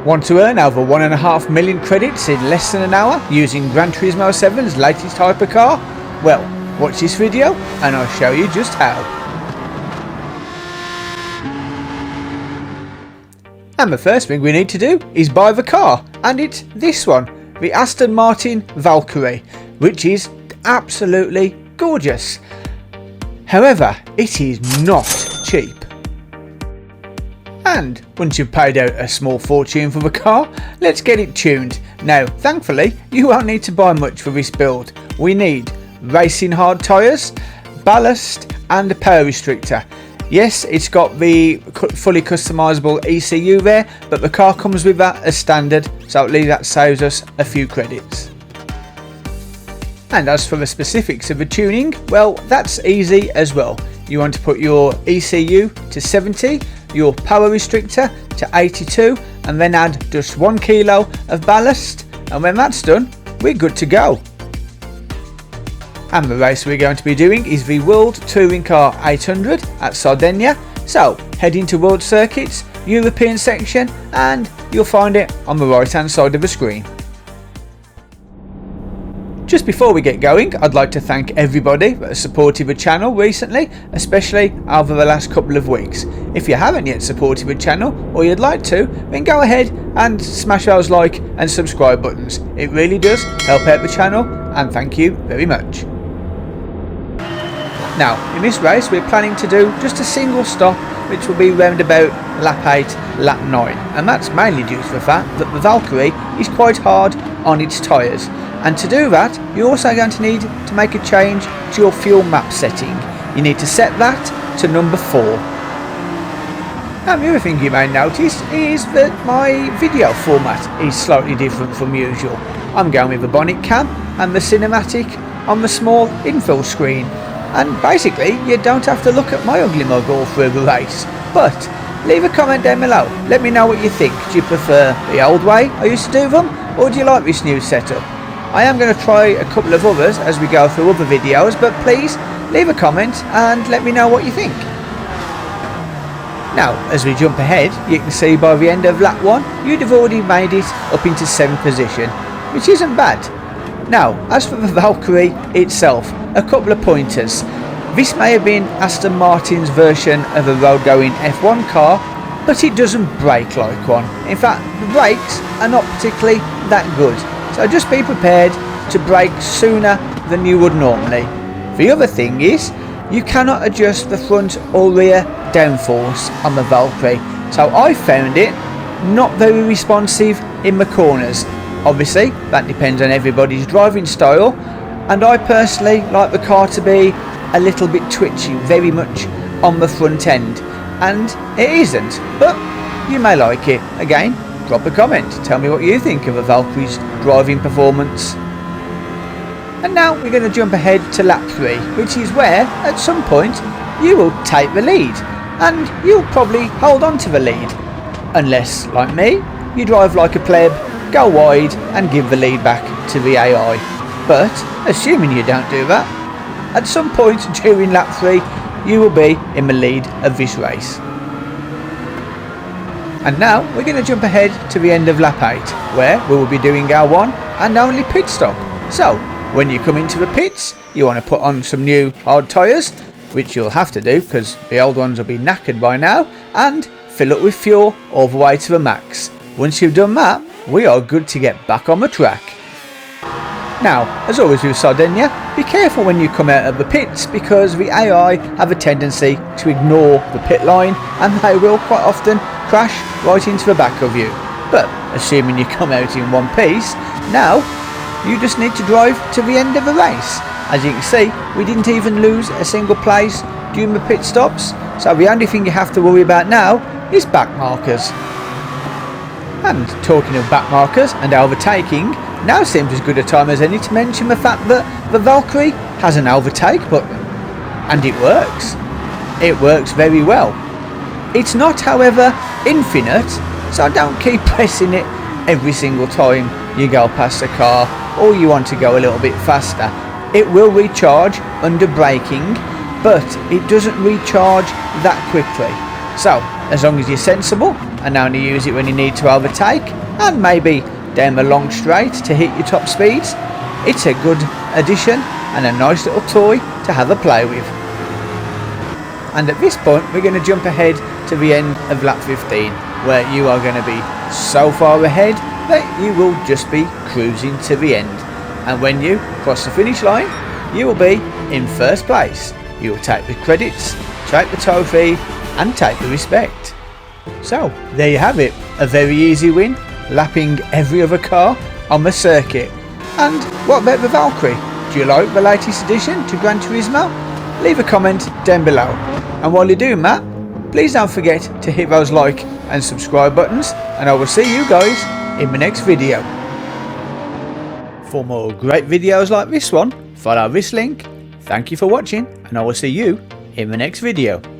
Want to earn over 1.5 million credits in less than an hour using Gran Turismo 7's latest hypercar? Well, watch this video and I'll show you just how. And the first thing we need to do is buy the car, and it's this one, the Aston Martin Valkyrie, which is absolutely gorgeous. However, it is not cheap. And once you've paid out a small fortune for the car, let's get it tuned. Now, thankfully, you won't need to buy much for this build. We need racing hard tyres, ballast and a power restrictor. Yes, it's got the fully customisable ECU there, but the car comes with that as standard, so at least that saves us a few credits. And as for the specifics of the tuning, well, that's easy as well. You want to put your ECU to 70, your power restrictor to 82, and then add just 1 kilo of ballast, and when that's done, we're good to go. And the race we're going to be doing is the World Touring Car 800 at Sardinia. So head into World Circuits, European section, and you'll find it on the right hand side of the screen. Just before we get going, I'd like to thank everybody that has supported the channel recently, especially over the last couple of weeks. If you haven't yet supported the channel, or you'd like to, then go ahead and smash those like and subscribe buttons. It really does help out the channel, and thank you very much. Now, in this race we're planning to do just a single stop, which will be round about lap 8, lap 9, and that's mainly due to the fact that the Valkyrie is quite hard on its tyres. And to do that, you're also going to need to make a change to your fuel map setting. You need to set that to number 4. And the other thing you may notice is that my video format is slightly different from usual. I'm going with the bonnet cam and the cinematic on the small infill screen. And basically, you don't have to look at my ugly mug all through the race. But leave a comment down below. Let me know what you think. Do you prefer the old way I used to do them, or do you like this new setup? I am going to try a couple of others as we go through other videos, but please leave a comment and let me know what you think. Now, as we jump ahead, you can see by the end of lap 1, you'd have already made it up into 7th position, which isn't bad. Now, as for the Valkyrie itself, a couple of pointers. This may have been Aston Martin's version of a road-going F1 car, but it doesn't brake like one. In fact, the brakes are not particularly that good. So just be prepared to brake sooner than you would normally. The other thing is, you cannot adjust the front or rear downforce on the Valkyrie. So I found it not very responsive in the corners. Obviously, that depends on everybody's driving style. And I personally like the car to be a little bit twitchy, very much on the front end. And it isn't, but you may like it. Again, drop a comment, tell me what you think of a Valkyrie's driving performance. And now we're going to jump ahead to lap 3, which is where, at some point, you will take the lead. And you'll probably hold on to the lead. Unless, like me, you drive like a pleb, go wide and give the lead back to the AI. But, assuming you don't do that, at some point during lap 3, you will be in the lead of this race. And now we're going to jump ahead to the end of lap 8, where we will be doing our one and only pit stop. So, when you come into the pits, you want to put on some new hard tyres, which you'll have to do because the old ones will be knackered by now, and fill up with fuel all the way to the max. Once you've done that, we are good to get back on the track. Now, as always with Sardinia, be careful when you come out of the pits because the AI have a tendency to ignore the pit line and they will quite often crash right into the back of you. But assuming you come out in one piece, now you just need to drive to the end of the race. As you can see, we didn't even lose a single place during the pit stops, so the only thing you have to worry about now is back markers. And talking of back markers and overtaking, now seems as good a time as any to mention the fact that the Valkyrie has an overtake button. And it works. It works very well. It's not, however, infinite, so don't keep pressing it every single time you go past a car or you want to go a little bit faster. It will recharge under braking, but it doesn't recharge that quickly. So, as long as you're sensible and only use it when you need to overtake and maybe down the long straight to hit your top speeds. It's a good addition and a nice little toy to have a play with. And at this point we're going to jump ahead to the end of lap 15, where you are going to be so far ahead that you will just be cruising to the end. And when you cross the finish line, you will be in first place. You will take the credits, take the trophy and take the respect. So there you have it, a very easy win, lapping every other car on the circuit. And what about the Valkyrie? Do you like the latest addition to Gran Turismo? Leave a comment down below. And while you're doing that, please don't forget to hit those like and subscribe buttons, and I will see you guys in the next video. For more great videos like this one, follow this link. Thank you for watching, and I will see you in the next video.